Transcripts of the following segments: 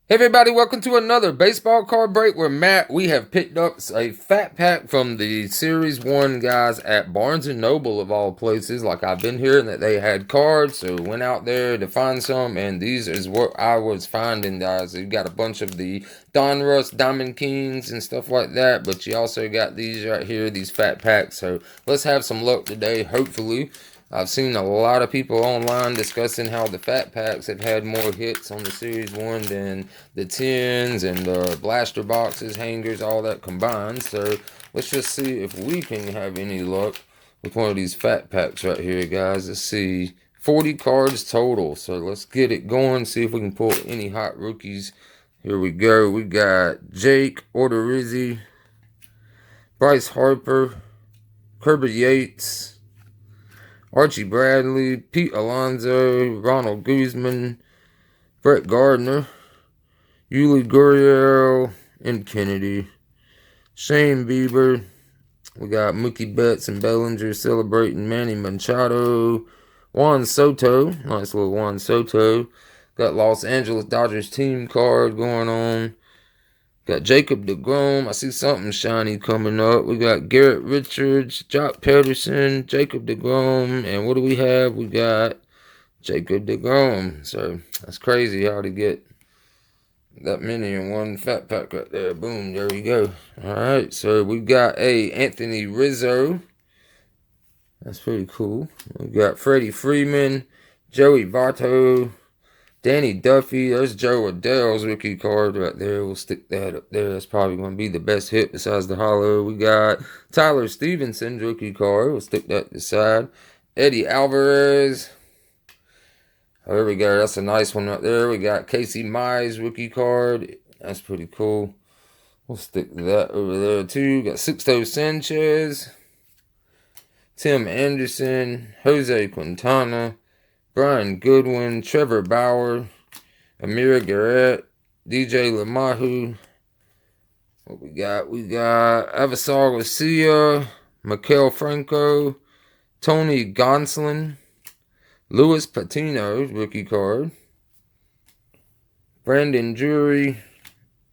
Hey everybody, welcome to another baseball card break where we have picked up a fat pack from the Series 1 guys at Barnes & Noble of all places. Like I've been hearing that they had cards, so went out there to find some, and these is what I was finding, guys. You got a bunch of the Donruss Diamond Kings and stuff like that, but you also got these right here, these fat packs. So let's have some luck today, hopefully. I've seen a lot of people online discussing how the fat packs have had more hits on the Series 1 than the tins and the blaster boxes, hangers, all that combined. So let's just see if we can have any luck with one of these fat packs right here, guys. Let's see. 40 cards total. So let's get it going, see if we can pull any hot rookies. Here we go. We got Jake Odorizzi, Bryce Harper, Kirby Yates, Archie Bradley, Pete Alonso, Ronald Guzman, Brett Gardner, Yuli Gurriel, and Kennedy. Shane Bieber. We got Mookie Betts and Bellinger celebrating Manny Machado. Juan Soto. Nice little Juan Soto. Got Los Angeles Dodgers team card going on. Got Jacob deGrom. I see something shiny coming up. We got Garrett Richards, Jock Pederson, Jacob deGrom, and what do we have? We got Jacob deGrom. So that's crazy how to get that many in one fat pack right there. Boom, there we go. All right, so we got a Anthony Rizzo. That's pretty cool. We got Freddie Freeman, Joey Votto, Danny Duffy. There's Joe Adele's rookie card right there. We'll stick that up there. That's probably going to be the best hit besides the hollow. We got Tyler Stevenson's rookie card. We'll stick that to the side. Eddie Alvarez. Oh, there we go. That's a nice one right there. We got Casey Mize rookie card. That's pretty cool. We'll stick that over there too. Got Sixto Sanchez, Tim Anderson, Jose Quintana, Brian Goodwin, Trevor Bauer, Amir Garrett, DJ LeMahieu. What we got? We got Avisar Garcia, Maikel Franco, Tony Gonsolin, Luis Patino, rookie card, Brandon Drury,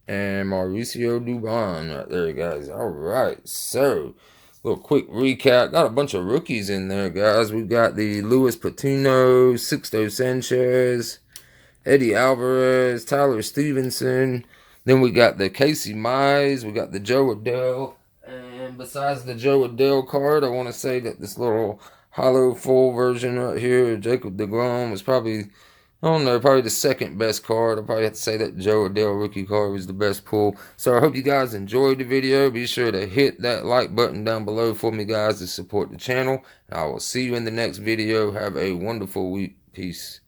and Mauricio Dubon right there, guys. All right, so little quick recap. Got a bunch of rookies in there, guys. We got the Luis Patino, Sixto Sanchez, Eddie Alvarez, Tyler Stevenson. Then we got the Casey Mize. We got the Joe Adele. And besides the Joe Adele card, I want to say that this little hollow full version right here, Jacob deGrom, was probably, I don't know, probably the second best card. I'll probably have to say that Joe Adele rookie card was the best pull. So I hope you guys enjoyed the video. Be sure to hit that like button down below for me, guys, to support the channel. I will see you in the next video. Have a wonderful week. Peace.